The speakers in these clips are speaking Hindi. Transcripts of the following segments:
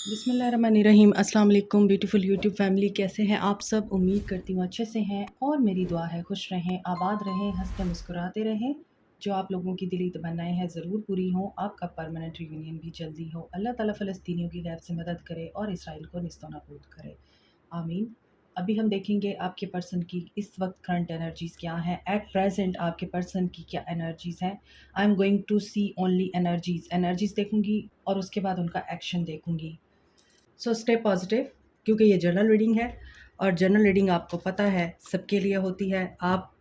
बिस्मिल्लाहिर्रहमानिर्रहीम। अस्सलाम वालेकुम ब्यूटीफुल यूट्यूब फैमिली, कैसे हैं आप सब? उम्मीद करती हूँ अच्छे से हैं और मेरी दुआ है खुश रहें, आबाद रहें, हंसते मुस्कुराते रहें। जो आप लोगों की दिली तमन्नाएं हैं ज़रूर पूरी हों, आपका परमानेंट रियूनियन भी जल्दी हो। अल्लाह ताला फ़लस्तीनियों की गैब से मदद करे और इसराइल को निस्तो नाबूद करे, आमीन। अभी हम देखेंगे आपके पर्सन की इस वक्त करंट एनर्जीज़ क्या हैं, एट प्रेजेंट आपके पर्सन की क्या एनर्जीज़ हैं। I am going to see only energies देखूंगी और उसके बाद उनका एक्शन देखूंगी। सो स्टे पॉजिटिव, क्योंकि ये जनरल रीडिंग है और जनरल रीडिंग आपको पता है सबके लिए होती है। आप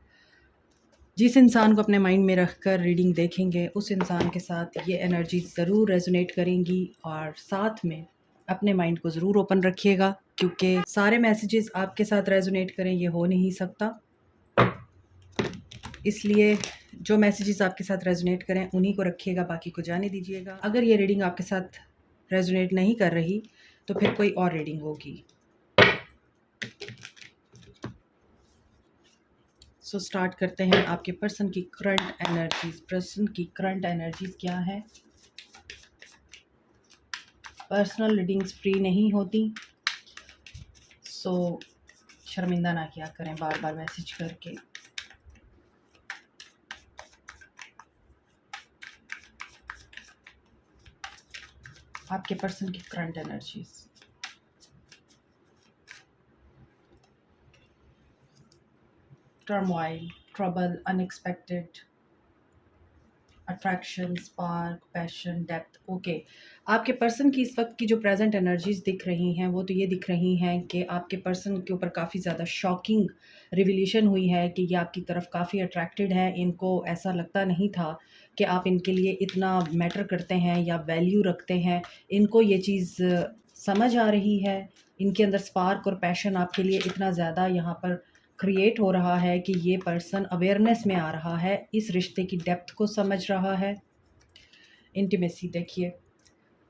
जिस इंसान को अपने माइंड में रख कर रीडिंग देखेंगे उस इंसान के साथ ये एनर्जी ज़रूर रेजोनेट करेंगी और साथ में अपने माइंड को ज़रूर ओपन रखिएगा, क्योंकि सारे मैसेजेस आपके साथ रेजोनेट करें ये हो नहीं सकता। इसलिए जो मैसेजेस आपके साथ रेजोनेट करें उन्हीं को रखिएगा, बाकी को जाने दीजिएगा। अगर ये रीडिंग आपके साथ रेजोनेट नहीं कर रही तो फिर कोई और रीडिंग होगी। सो स्टार्ट करते हैं। आपके पर्सन की करंट एनर्जीज क्या है। पर्सनल रीडिंग्स फ्री नहीं होती, सो शर्मिंदा ना किया करें बार बार मैसेज करके। आपके पर्सन की current energies. Turmoil, trouble, unexpected, attraction, spark, passion, depth. Okay, आपके पर्सन की इस वक्त की जो प्रेजेंट एनर्जीज दिख रही हैं वो तो ये दिख रही हैं कि आपके पर्सन के ऊपर काफ़ी ज़्यादा शॉकिंग रिविलेशन हुई है कि ये आपकी तरफ काफ़ी अट्रैक्टेड है। इनको ऐसा लगता नहीं था कि आप इनके लिए इतना मैटर करते हैं या वैल्यू रखते हैं। इनको ये चीज़ समझ आ रही है, इनके अंदर स्पार्क और पैशन आपके लिए इतना ज़्यादा यहाँ पर क्रिएट हो रहा है कि ये पर्सन अवेयरनेस में आ रहा है, इस रिश्ते की डेप्थ को समझ रहा है। इंटीमेसी देखिए,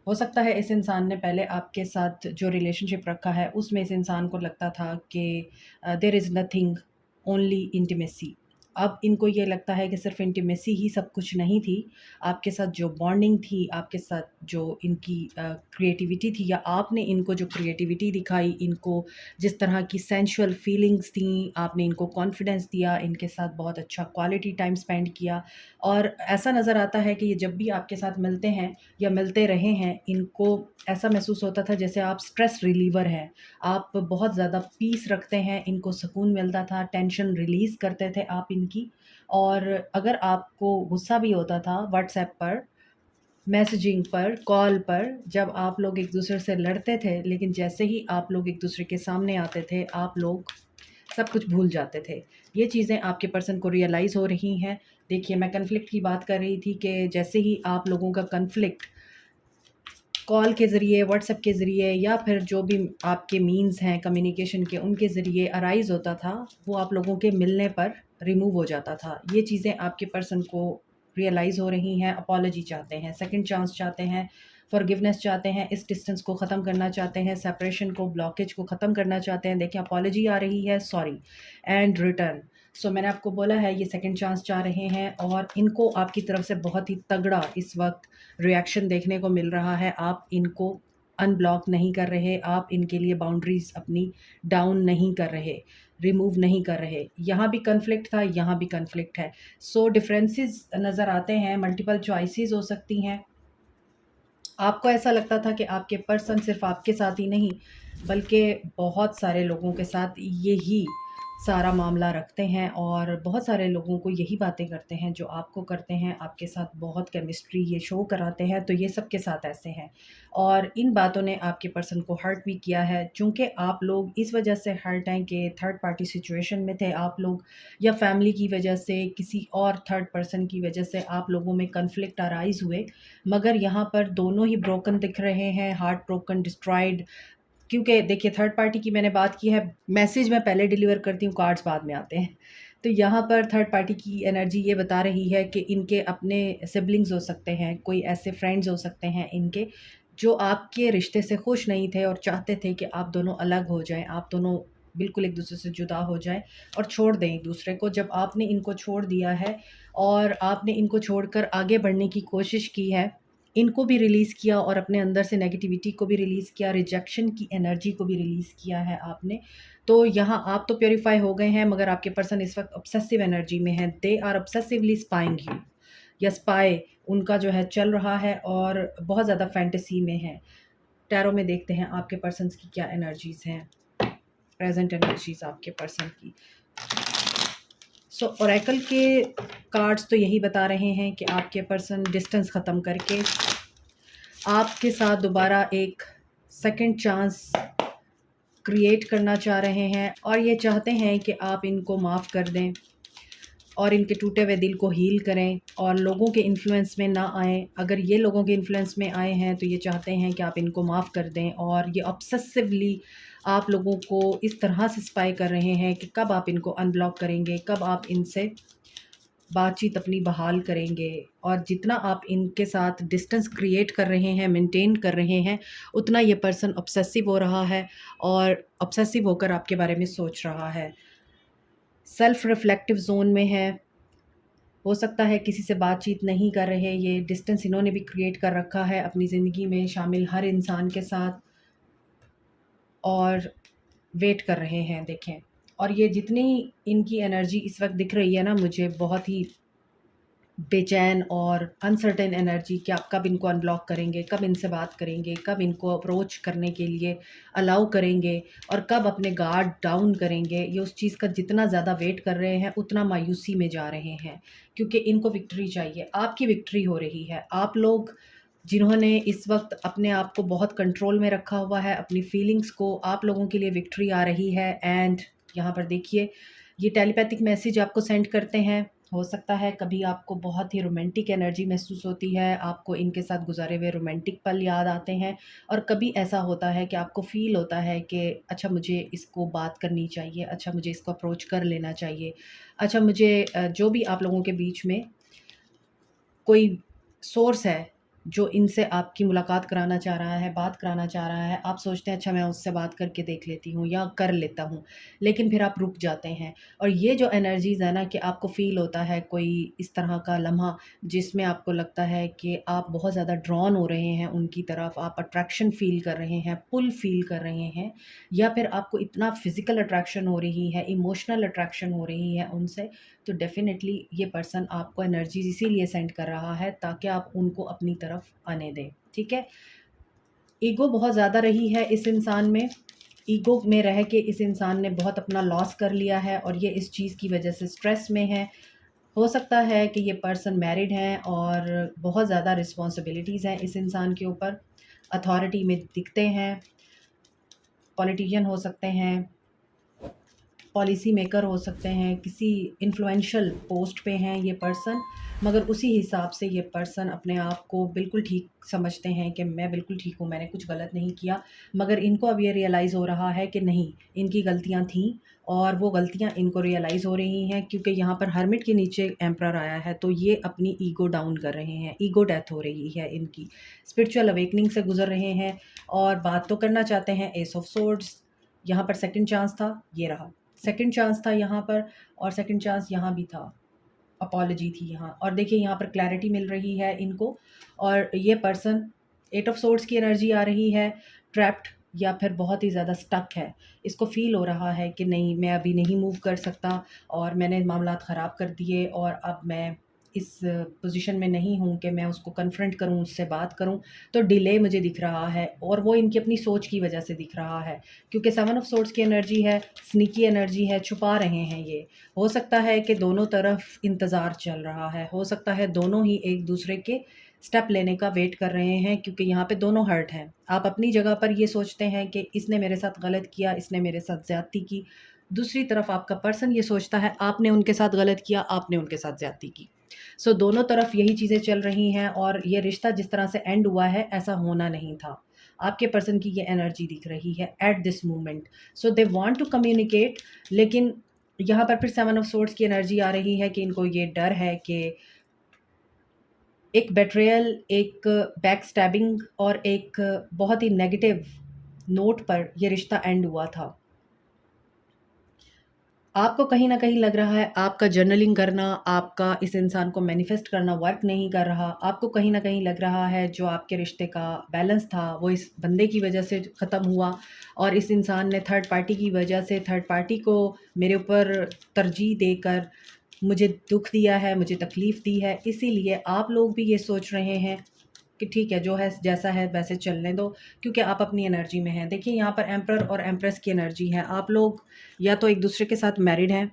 हो सकता है इस इंसान ने पहले आपके साथ जो रिलेशनशिप रखा है उसमें इस इंसान को लगता था कि there is nothing, only intimacy. अब इनको ये लगता है कि सिर्फ इंटीमेसी ही सब कुछ नहीं थी। आपके साथ जो बॉन्डिंग थी, आपके साथ जो इनकी क्रिएटिविटी थी, या आपने इनको जो क्रिएटिविटी दिखाई, इनको जिस तरह की सेंशुअल फीलिंग्स थी, आपने इनको कॉन्फिडेंस दिया, इनके साथ बहुत अच्छा क्वालिटी टाइम स्पेंड किया। और ऐसा नज़र आता है कि ये जब भी आपके साथ मिलते हैं या मिलते रहे हैं, इनको ऐसा महसूस होता था जैसे आप स्ट्रेस रिलीवर हैं, आप बहुत ज़्यादा पीस रखते हैं, इनको सुकून मिलता था, टेंशन रिलीज़ करते थे आप इनकी। और अगर आपको गुस्सा भी होता था व्हाट्सएप पर, मैसेजिंग पर, कॉल पर, जब आप लोग एक दूसरे से लड़ते थे, लेकिन जैसे ही आप लोग एक दूसरे के सामने आते थे आप लोग सब कुछ भूल जाते थे। ये चीज़ें आपके पर्सन को रियलाइज़ हो रही हैं। देखिए, मैं कन्फ्लिक्ट की बात कर रही थी कि जैसे ही आप लोगों का कन्फ्लिक्ट कॉल के ज़रिए, व्हाट्सएप के ज़रिए या फिर जो भी आपके मीन्स हैं कम्युनिकेशन के, उनके ज़रिए अराइज़ होता था, वो आप लोगों के मिलने पर रिमूव हो जाता था। ये चीज़ें आपके पर्सन को रियलाइज़ हो रही हैं, अपॉलॉजी चाहते हैं, सेकंड चांस चाहते हैं, फॉरगिवनेस चाहते हैं, इस डिस्टेंस को ख़त्म करना चाहते हैं, सेपरेशन को, ब्लॉकेज को ख़त्म करना चाहते हैं। देखिए, अपॉलॉजी आ रही है, सॉरी एंड रिटर्न। सो मैंने आपको बोला है ये सेकंड चांस चाह रहे हैं और इनको आपकी तरफ से बहुत ही तगड़ा इस वक्त रिएक्शन देखने को मिल रहा है। आप इनको अनब्लॉक नहीं कर रहे, आप इनके लिए बाउंड्रीज़ अपनी डाउन नहीं कर रहे, रिमूव नहीं कर रहे। यहाँ भी कन्फ्लिक्ट था, यहाँ भी कन्फ्लिक्ट है। सो डिफरेंसेस नज़र आते हैं, मल्टीपल चॉइसेस हो सकती हैं। आपको ऐसा लगता था कि आपके पर्सन सिर्फ आपके साथ ही नहीं बल्कि बहुत सारे लोगों के साथ यही सारा मामला रखते हैं और बहुत सारे लोगों को यही बातें करते हैं जो आपको करते हैं, आपके साथ बहुत केमिस्ट्री ये शो कराते हैं। तो ये सब के साथ ऐसे हैं और इन बातों ने आपके पर्सन को हर्ट भी किया है, चूँकि आप लोग इस वजह से हर्ट हैं कि थर्ड पार्टी सिचुएशन में थे आप लोग, या फैमिली की वजह से, किसी और थर्ड पर्सन की वजह से आप लोगों में कन्फ्लिक्ट अराइज़ हुए। मगर यहाँ पर दोनों ही ब्रोकन दिख रहे हैं, हार्ट ब्रोकन, डिस्ट्रॉयड। क्योंकि देखिए, थर्ड पार्टी की मैंने बात की है, मैसेज मैं पहले डिलीवर करती हूँ, कार्ड्स बाद में आते हैं। तो यहाँ पर थर्ड पार्टी की एनर्जी ये बता रही है कि इनके अपने सिबलिंग्स हो सकते हैं, कोई ऐसे फ्रेंड्स हो सकते हैं इनके जो आपके रिश्ते से खुश नहीं थे और चाहते थे कि आप दोनों अलग हो जाएं, आप दोनों बिल्कुल एक दूसरे से जुदा हो जाएं और छोड़ दें एक दूसरे को। जब आपने इनको छोड़ दिया है और आपने इनको छोड़कर आगे बढ़ने की कोशिश की है, इनको भी रिलीज़ किया और अपने अंदर से नेगेटिविटी को भी रिलीज़ किया, रिजेक्शन की एनर्जी को भी रिलीज़ किया है आपने। तो यहाँ आप तो प्यूरीफाई हो गए हैं, मगर आपके पर्सन इस वक्त ऑब्सेसिव एनर्जी में है। They are obsessively spying you, या स्पाई उनका जो है चल रहा है और बहुत ज़्यादा फैंटेसी में है। टैरो में देखते हैं आपके पर्सन्स की क्या एनर्जीज़ हैं, प्रेजेंट एनर्जीज़ आपके पर्सन की। सो ओरेकल के कार्ड्स तो यही बता रहे हैं कि आपके पर्सन डिस्टेंस ख़त्म करके आपके साथ दोबारा एक सेकंड चांस क्रिएट करना चाह रहे हैं, और ये चाहते हैं कि आप इनको माफ़ कर दें और इनके टूटे हुए दिल को हील करें और लोगों के इन्फ्लुएंस में ना आएँ। अगर ये लोगों के इन्फ्लुएंस में आए हैं तो ये चाहते हैं कि आप इनको माफ़ कर दें, और ये ऑब्सेसिवली आप लोगों को इस तरह से स्पाई कर रहे हैं कि कब आप इनको अनब्लॉक करेंगे, कब आप इनसे बातचीत अपनी बहाल करेंगे। और जितना आप इनके साथ डिस्टेंस क्रिएट कर रहे हैं, मेंटेन कर रहे हैं, उतना ये पर्सन ऑब्सेसिव हो रहा है और ऑब्सेसिव होकर आपके बारे में सोच रहा है। सेल्फ रिफ्लेक्टिव ज़ोन में है। हो सकता है किसी से बातचीत नहीं कर रहे, ये डिस्टेंस इन्होंने भी क्रिएट कर रखा है अपनी ज़िंदगी में शामिल हर इंसान के साथ, और वेट कर रहे हैं देखें। और ये जितनी इनकी एनर्जी इस वक्त दिख रही है ना, मुझे बहुत ही बेचैन और अनसर्टेन एनर्जी कि आप कब इनको अनब्लॉक करेंगे, कब इनसे बात करेंगे, कब इनको अप्रोच करने के लिए अलाउ करेंगे, और कब अपने गार्ड डाउन करेंगे। ये उस चीज़ का जितना ज़्यादा वेट कर रहे हैं उतना मायूसी में जा रहे हैं, क्योंकि इनको विक्ट्री चाहिए। आपकी विक्ट्री हो रही है। आप लोग जिन्होंने इस वक्त अपने आप को बहुत कंट्रोल में रखा हुआ है, अपनी फीलिंग्स को, आप लोगों के लिए विक्ट्री आ रही है। एंड यहाँ पर देखिए, ये टेलीपैथिक मैसेज आपको सेंड करते हैं। हो सकता है कभी आपको बहुत ही रोमांटिक एनर्जी महसूस होती है, आपको इनके साथ गुजारे हुए रोमांटिक पल याद आते हैं, और कभी ऐसा होता है कि आपको फ़ील होता है कि अच्छा मुझे इसको बात करनी चाहिए, अच्छा मुझे इसको अप्रोच कर लेना चाहिए, अच्छा मुझे जो भी आप लोगों के बीच में कोई सोर्स है जो इनसे आपकी मुलाकात कराना चाह रहा है, बात कराना चाह रहा है, आप सोचते हैं अच्छा मैं उससे बात करके देख लेती हूँ या कर लेता हूँ, लेकिन फिर आप रुक जाते हैं। और ये जो एनर्जीज़ है ना, कि आपको फ़ील होता है कोई इस तरह का लम्हा जिसमें आपको लगता है कि आप बहुत ज़्यादा ड्रॉन हो रहे हैं उनकी तरफ, आप अट्रैक्शन फ़ील कर रहे हैं, पुल फ़ील कर रहे हैं, या फिर आपको इतना फ़िज़िकल अट्रैक्शन हो रही है, इमोशनल अट्रैक्शन हो रही है उनसे, तो डेफ़िनेटली ये पर्सन आपको एनर्जीज़ इसीलिए सेंड कर रहा है ताकि आप उनको अपनी तरफ आने दें, ठीक है? ईगो बहुत ज़्यादा रही है इस इंसान में। ईगो में रह के इस इंसान ने बहुत अपना लॉस कर लिया है और ये इस चीज़ की वजह से स्ट्रेस में है। हो सकता है कि ये पर्सन मैरिड हैं और बहुत ज़्यादा रिस्पॉन्सिबिलिटीज़ हैं इस इंसान के ऊपर। अथॉरिटी में दिखते हैं, पॉलिटिशियन हो सकते हैं, पॉलिसी मेकर हो सकते हैं, किसी इन्फ्लुएंशियल पोस्ट पे हैं ये पर्सन, मगर उसी हिसाब से ये पर्सन अपने आप को बिल्कुल ठीक समझते हैं कि मैं बिल्कुल ठीक हूँ, मैंने कुछ गलत नहीं किया। मगर इनको अब ये रियलाइज़ हो रहा है कि नहीं, इनकी गलतियाँ थीं, और वो गलतियाँ इनको रियलाइज़ हो रही हैं, क्योंकि यहाँ पर हर्मिट के नीचे एम्परर आया है, तो ये अपनी ईगो डाउन कर रहे हैं, ईगो डेथ हो रही है इनकी, स्पिरिचुअल अवेकनिंग से गुजर रहे हैं और बात तो करना चाहते हैं। एस ऑफ सोर्ड्स, यहाँ पर सेकंड चांस था, ये रहा सेकंड चांस था यहाँ पर, और सेकंड चांस यहाँ भी था, अपॉलजी थी यहाँ, और देखिए यहाँ पर क्लैरिटी मिल रही है इनको। और ये पर्सन एट ऑफ सोर्ड्स की एनर्जी आ रही है, ट्रैप्ड या फिर बहुत ही ज़्यादा स्टक है। इसको फ़ील हो रहा है कि नहीं, मैं अभी नहीं मूव कर सकता और मैंने मामलात ख़राब कर दिए, और अब मैं इस पोजीशन में नहीं हूँ कि मैं उसको कन्फ्रंट करूँ, उससे बात करूँ, तो डिले मुझे दिख रहा है, और वो इनकी अपनी सोच की वजह से दिख रहा है, क्योंकि सेवन ऑफ सोर्ड्स की एनर्जी है, स्नीकी एनर्जी है, छुपा रहे हैं ये। हो सकता है कि दोनों तरफ इंतज़ार चल रहा है, हो सकता है दोनों ही एक दूसरे के स्टेप लेने का वेट कर रहे हैं, क्योंकि यहाँ पे दोनों हर्ट हैं। आप अपनी जगह पर ये सोचते हैं कि इसने मेरे साथ गलत किया, इसने मेरे साथ ज़्यादती की। दूसरी तरफ आपका पर्सन ये सोचता है आपने उनके साथ गलत किया, आपने उनके साथ ज़्यादती की। सो दोनों तरफ यही चीज़ें चल रही हैं, और ये रिश्ता जिस तरह से एंड हुआ है ऐसा होना नहीं था। आपके पर्सन की ये एनर्जी दिख रही है at this moment. So they want to communicate, लेकिन यहाँ पर फिर सेवन ऑफ सोर्ड्स की एनर्जी आ रही है कि इनको ये डर है कि एक बेट्रेयल, एक बैक स्टैबिंग और एक बहुत ही नेगेटिव नोट पर ये रिश्ता एंड हुआ था। आपको कहीं न कहीं लग रहा है आपका जर्नलिंग करना, आपका इस इंसान को मैनिफेस्ट करना वर्क नहीं कर रहा। आपको कहीं न कहीं लग रहा है जो आपके रिश्ते का बैलेंस था वो इस बंदे की वज़ह से ख़त्म हुआ और इस इंसान ने थर्ड पार्टी की वज़ह से थर्ड पार्टी को मेरे ऊपर तरजीह देकर मुझे दुःख दिया है, मुझे तकलीफ़ दी है। इसीलिए आप लोग भी ये सोच रहे हैं कि ठीक है, जो है जैसा है वैसे चलने दो, क्योंकि आप अपनी एनर्जी में हैं। देखिए यहाँ पर एम्परर और एम्प्रेस की एनर्जी है। आप लोग या तो एक दूसरे के साथ मैरिड हैं,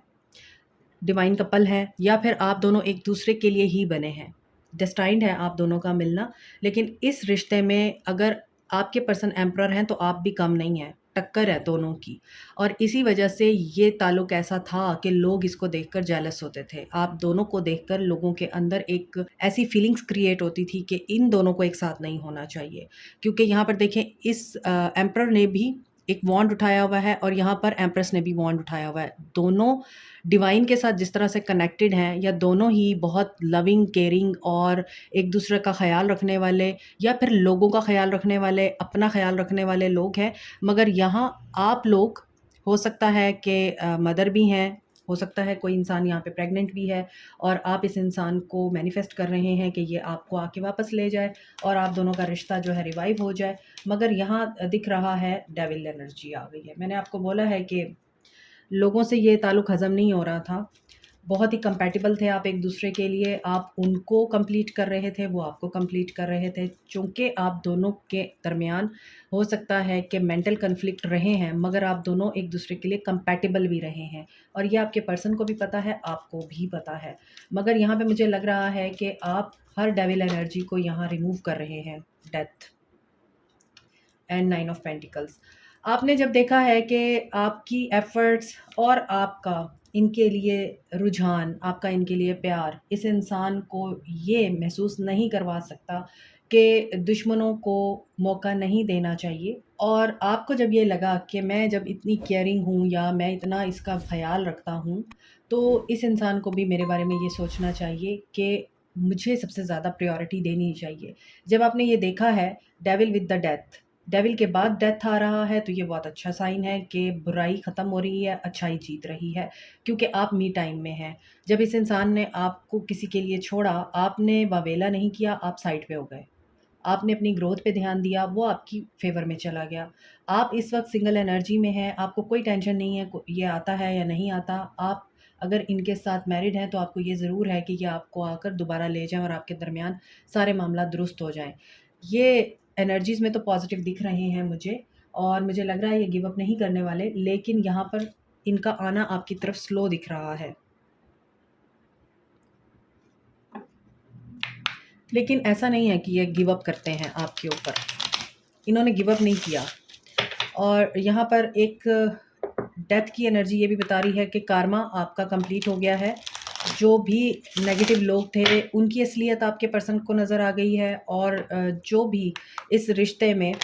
डिवाइन कपल हैं, या फिर आप दोनों एक दूसरे के लिए ही बने हैं। डेस्टाइन्ड है आप दोनों का मिलना, लेकिन इस रिश्ते में अगर आपके पर्सन एम्परर हैं तो आप भी कम नहीं हैं, टक्कर है दोनों की। और इसी वजह से ये ताल्लुक ऐसा था कि लोग इसको देखकर जेलस होते थे। आप दोनों को देखकर लोगों के अंदर एक ऐसी फीलिंग्स क्रिएट होती थी कि इन दोनों को एक साथ नहीं होना चाहिए। क्योंकि यहाँ पर देखें, इस एम्परर ने भी एक वॉन्ड उठाया हुआ है और यहाँ पर एम्प्रेस ने भी वॉन्ड उठाया हुआ है। दोनों डिवाइन के साथ जिस तरह से कनेक्टेड हैं, या दोनों ही बहुत लविंग, केयरिंग और एक दूसरे का ख़्याल रखने वाले, या फिर लोगों का ख़्याल रखने वाले, अपना ख़्याल रखने वाले लोग हैं। मगर यहाँ आप लोग, हो सकता है कि मदर भी हैं, हो सकता है कोई इंसान यहाँ पे प्रेग्नेंट भी है और आप इस इंसान को मैनिफेस्ट कर रहे हैं कि ये आपको आके वापस ले जाए और आप दोनों का रिश्ता जो है रिवाइव हो जाए। मगर यहाँ दिख रहा है डेविल एनर्जी आ गई है। मैंने आपको बोला है कि लोगों से ये ताल्लुक़ हज़म नहीं हो रहा था। बहुत ही कंपैटिबल थे आप एक-दूसरे के लिए, आप उनको कंप्लीट कर रहे थे, वो आपको कंप्लीट कर रहे थे। चूँकि आप दोनों के दरमियान हो सकता है कि मेंटल कॉन्फ्लिक्ट रहे हैं, मगर आप दोनों एक-दूसरे के लिए कंपैटिबल भी रहे हैं और ये आपके पर्सन को भी पता है, आपको भी पता है। मगर यहाँ पे मुझे लग रहा है कि आप हर डेविल एनर्जी को यहाँ रिमूव कर रहे हैं। Death and 9 of pentacles. आपने जब देखा है कि आपकी एफ़र्ट्स और आपका इनके लिए रुझान, आपका इनके लिए प्यार इस इंसान को ये महसूस नहीं करवा सकता कि दुश्मनों को मौका नहीं देना चाहिए, और आपको जब ये लगा कि मैं जब इतनी केयरिंग हूँ या मैं इतना इसका ख़्याल रखता हूँ, तो इस इंसान को भी मेरे बारे में ये सोचना चाहिए कि मुझे सबसे ज़्यादा प्रायोरिटी देनी चाहिए। जब आपने ये देखा है devil with the death, devil के बाद डेथ आ रहा है, तो ये बहुत अच्छा साइन है कि बुराई ख़त्म हो रही है, अच्छाई जीत रही है, क्योंकि आप मी टाइम में हैं। जब इस इंसान ने आपको किसी के लिए छोड़ा, आपने वावेला नहीं किया, आप साइड पे हो गए। आपने अपनी ग्रोथ पे ध्यान दिया, वो आपकी फ़ेवर में चला गया। आप इस वक़्त सिंगल एनर्जी में हैं, आपको कोई टेंशन नहीं है को ये आता है या नहीं आता। आप अगर इनके साथ मैरिड हैं, तो आपको ये ज़रूर है कि ये आपको आकर दोबारा ले जाएँ और आपके दरमियान सारे मामला दुरुस्त हो जाएँ। ये एनर्जीज़ में तो पॉज़िटिव दिख रहे हैं मुझे, और मुझे लग रहा है ये गिव अप नहीं करने वाले, लेकिन यहाँ पर इनका आना आपकी तरफ स्लो दिख रहा है। लेकिन ऐसा नहीं है कि ये गिव अप करते हैं आपके ऊपर। इन्होंने गिव अप नहीं किया। और यहाँ पर एक डेथ की एनर्जी ये भी बता रही है कि कार्मा आपका कंप्लीट हो गया है। जो भी नेगेटिव लोग थे, उनकी असलियत आपके पर्सन को नज़र आ गई है, और जो भी इस रिश्ते में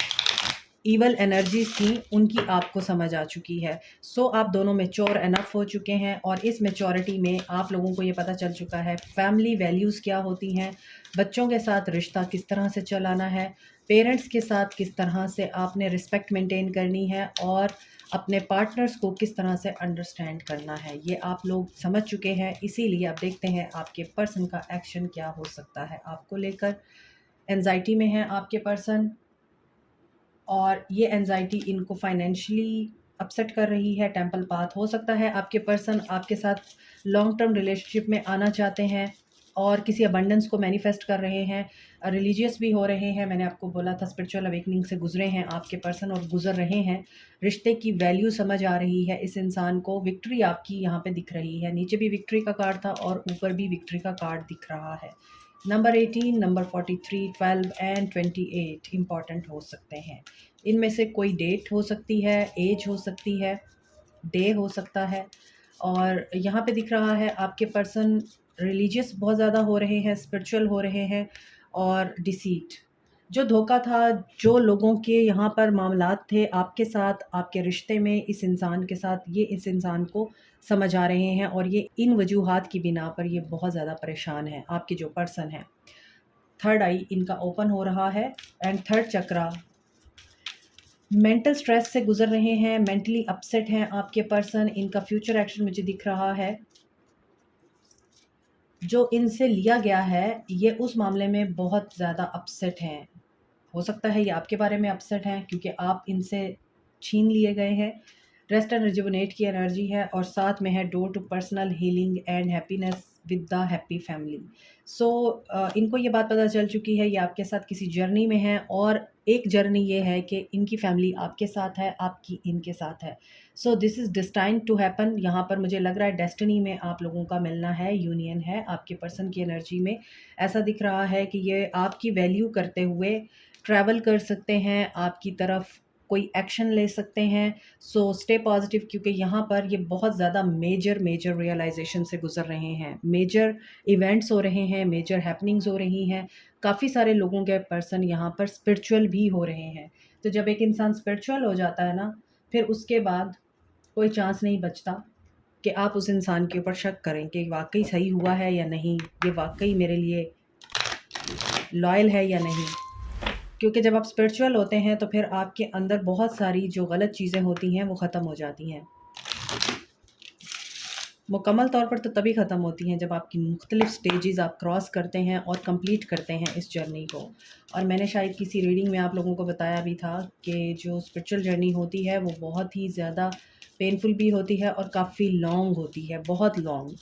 ईवल एनर्जीज़ थी, उनकी आपको समझ आ चुकी है। सो आप दोनों मैच्योर इनफ हो चुके हैं, और इस मैच्योरिटी में आप लोगों को ये पता चल चुका है फैमिली वैल्यूज़ क्या होती हैं, बच्चों के साथ रिश्ता किस तरह से चलाना है, पेरेंट्स के साथ किस तरह से आपने रिस्पेक्ट मेंटेन करनी है, और अपने पार्टनर्स को किस तरह से अंडरस्टैंड करना है। ये आप लोग समझ चुके हैं। इसीलिए अब देखते हैं आपके पर्सन का एक्शन क्या हो सकता है आपको लेकर। एंजाइटी में है आपके पर्सन, और ये एंजाइटी इनको फाइनेंशियली अपसेट कर रही है। टेंपल पाथ हो सकता है आपके पर्सन आपके साथ लॉन्ग टर्म रिलेशनशिप में आना चाहते हैं और किसी अबंडेंस को मैनिफेस्ट कर रहे हैं, रिलीजियस भी हो रहे हैं। मैंने आपको बोला था स्पिरिचुअल अवेकनिंग से गुजरे हैं आपके पर्सन और गुजर रहे हैं। रिश्ते की वैल्यू समझ आ रही है इस इंसान को। विक्ट्री आपकी यहाँ पे दिख रही है। नीचे भी विक्ट्री का कार्ड था और ऊपर भी विक्ट्री का कार्ड दिख रहा है। नंबर 18, नंबर 43, 12 एंड 28 इम्पॉर्टेंट हो सकते हैं। इनमें से कोई डेट हो सकती है, एज हो सकती है, डे हो सकता है। और यहाँ पे दिख रहा है आपके पर्सन रिलीजियस बहुत ज़्यादा हो रहे हैं, स्पिरिचुअल हो रहे हैं, और डिसीट जो धोखा था, जो लोगों के यहाँ पर मामलात थे आपके साथ, आपके रिश्ते में इस इंसान के साथ, ये इस इंसान को समझ आ रहे हैं, और ये इन वजूहात की बिना पर ये बहुत ज़्यादा परेशान है। आपके जो पर्सन है, थर्ड आई इनका ओपन हो रहा है, and third chakra mental stress से गुज़र रहे हैं, मेंटली अपसेट हैं आपके पर्सन। इनका फ्यूचर एक्शन मुझे दिख रहा है, जो इनसे लिया गया है, ये उस मामले में बहुत ज़्यादा अपसेट हैं। हो सकता है ये आपके बारे में अपसेट हैं क्योंकि आप इनसे छीन लिए गए हैं। रेस्ट एंड रिजुविनेट की एनर्जी है और साथ में है door to personal healing and happiness with the happy family. So इनको ये बात पता चल चुकी है, ये आपके साथ किसी जर्नी में है और एक जर्नी ये है कि इनकी फैमिली आपके साथ है, आपकी इनके साथ है। So this is destined to happen. यहाँ पर मुझे लग रहा है डेस्टिनी में आप लोगों का मिलना है, यूनियन है। आपके पर्सन की एनर्जी में ऐसा दिख रहा है कि ये आपकी वैल्यू करते हुए ट्रैवल कर सकते हैं, आपकी तरफ कोई एक्शन ले सकते हैं। सो स्टे पॉजिटिव, क्योंकि यहाँ पर ये बहुत ज़्यादा मेजर मेजर रियलाइजेशन से गुजर रहे हैं, मेजर इवेंट्स हो रहे हैं, मेजर हैपनिंग्स हो रही हैं। काफ़ी सारे लोगों के पर्सन यहाँ पर स्पिरिचुअल भी हो रहे हैं। तो जब एक इंसान स्पिरिचुअल हो जाता है ना, फिर उसके बाद कोई चांस नहीं बचता कि आप उस इंसान के ऊपर शक करें कि वाकई सही हुआ है या नहीं, ये वाकई मेरे लिए लॉयल है या नहीं। क्योंकि जब आप स्पिरिचुअल होते हैं तो फिर आपके अंदर बहुत सारी जो गलत चीज़ें होती हैं वो ख़त्म हो जाती हैं। मुकम्मल तौर पर तो तभी ख़त्म होती हैं जब आपकी मुख्तलिफ़ स्टेजेस आप क्रॉस करते हैं और कंप्लीट करते हैं इस जर्नी को। और मैंने शायद किसी रीडिंग में आप लोगों को बताया भी था कि जो स्पिरिचुअल जर्नी होती है वो बहुत ही ज़्यादा पेनफुल भी होती है और काफ़ी लॉन्ग होती है, बहुत लॉन्ग।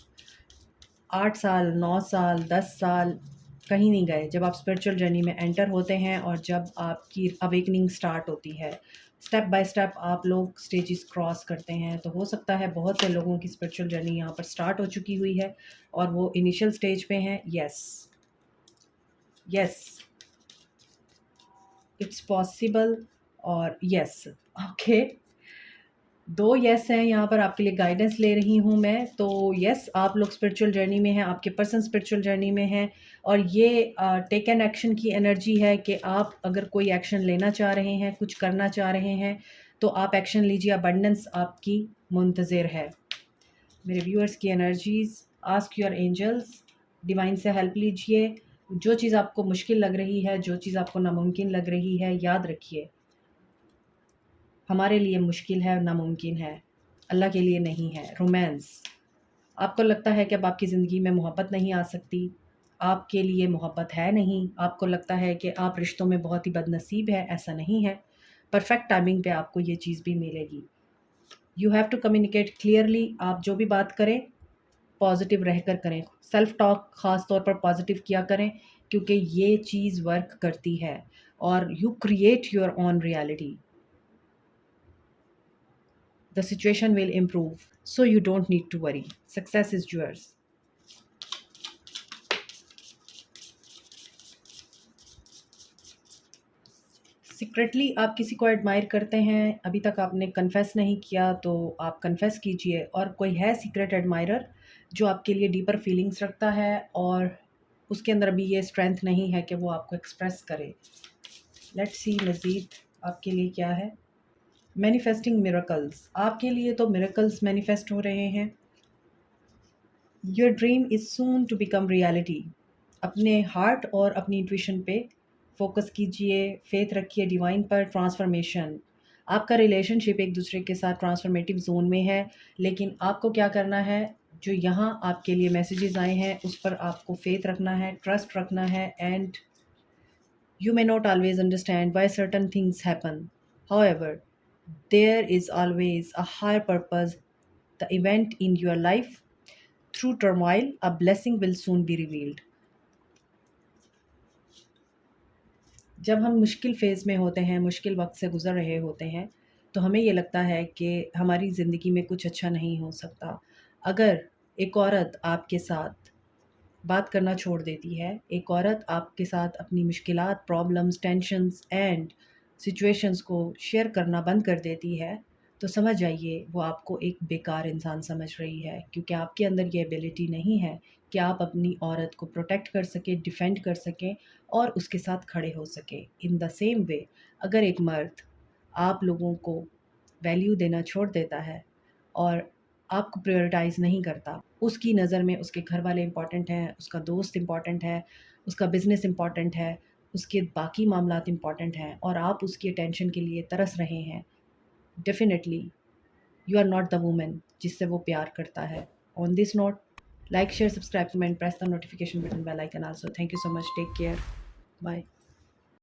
8 साल, 9 साल, 10 साल कहीं नहीं गए जब आप स्पिरिचुअल जर्नी में एंटर होते हैं और जब आपकी अवेकनिंग स्टार्ट होती है। स्टेप बाय स्टेप आप लोग स्टेजेस क्रॉस करते हैं, तो हो सकता है बहुत से लोगों की स्पिरिचुअल जर्नी यहाँ पर स्टार्ट हो चुकी हुई है और वो इनिशियल स्टेज पे हैं। येस, येस, इट्स पॉसिबल और येस। ओके, 2 येस हैं यहाँ पर, आपके लिए गाइडेंस ले रही हूँ मैं। तो येस, आप लोग स्पिरिचुअल जर्नी में हैं, आपके पर्सन स्पिरिचुअल जर्नी में हैं और ये टेक एन एक्शन की एनर्जी है कि आप अगर कोई एक्शन लेना चाह रहे हैं, कुछ करना चाह रहे हैं, तो आप एक्शन लीजिए। अबंडेंस आपकी मुंतज़िर है। मेरे व्यूअर्स की energies, ask your angels, divine से हेल्प लीजिए। जो चीज़ आपको मुश्किल लग रही है, जो चीज़ आपको नामुमकिन लग रही है, याद रखिए हमारे लिए मुश्किल है, नामुमकिन है, अल्लाह के लिए नहीं है। रोमांस, आपको लगता है कि अब आपकी ज़िंदगी में मोहब्बत नहीं आ सकती, आपके लिए मोहब्बत है नहीं, आपको लगता है कि आप रिश्तों में बहुत ही बदनसीब है, ऐसा नहीं है। परफेक्ट टाइमिंग पे आपको ये चीज़ भी मिलेगी। You have to communicate clearly. आप जो भी बात करें पॉजिटिव रहकर करें। सेल्फ टॉक ख़ास तौर पर पॉजिटिव किया करें, क्योंकि ये चीज़ वर्क करती है और you create your own reality. The situation will improve, so you don't need to worry. Success is yours. Secretly आप किसी को एडमायर करते हैं, अभी तक आपने कन्फेस नहीं किया, तो आप कन्फेस कीजिए। और कोई है सीक्रेट एडमायरर जो आपके लिए डीपर फीलिंग्स रखता है और उसके अंदर अभी ये स्ट्रेंथ नहीं है कि वो आपको एक्सप्रेस करे। लेट्स सी मज़ीद आपके लिए क्या है। मैनिफेस्टिंग मिरेकल्स, आपके लिए तो मिरेकल्स मैनिफेस्ट हो रहे हैं। Your dream is soon to become reality. अपने हार्ट और अपनी इंट्यूशन पे फोकस कीजिए, फेथ रखिए डिवाइन पर। ट्रांसफॉर्मेशन, आपका रिलेशनशिप एक दूसरे के साथ ट्रांसफॉर्मेटिव जोन में है, लेकिन आपको क्या करना है, जो यहाँ आपके लिए मैसेजेस आए हैं उस पर आपको फेथ रखना है, ट्रस्ट रखना है। And you may not always understand why certain things happen. However, there is always a higher purpose. The event in your life, through turmoil, a blessing will soon be revealed. जब हम मुश्किल फ़ेज़ में होते हैं, मुश्किल वक़्त से गुज़र रहे होते हैं, तो हमें ये लगता है कि हमारी ज़िंदगी में कुछ अच्छा नहीं हो सकता। अगर एक औरत आपके साथ बात करना छोड़ देती है, एक औरत आपके साथ अपनी मुश्किलात, प्रॉब्लम्स, टेंशन्स एंड सिचुएशंस को शेयर करना बंद कर देती है, तो समझ जाइए वो आपको एक बेकार इंसान समझ रही है, क्योंकि आपके अंदर ये एबिलिटी नहीं है कि आप अपनी औरत को प्रोटेक्ट कर सकें, डिफेंड कर सकें और उसके साथ खड़े हो सकें। इन द सेम वे, अगर एक मर्द आप लोगों को वैल्यू देना छोड़ देता है और आपको प्रायोरिटाइज़ नहीं करता, उसकी नज़र में उसके घर वाले इम्पॉर्टेंट हैं, उसका दोस्त इम्पॉर्टेंट है, उसका बिज़नेस इम्पॉर्टेंट है, उसके बाकी मामलात इम्पॉर्टेंट हैं और आप उसकी अटेंशन के लिए तरस रहे हैं, definitely you are not the woman जिससे वो प्यार करता है। On this note, like, share, subscribe, comment, press the notification button, bell icon also. Thank you so much. Take care. Bye.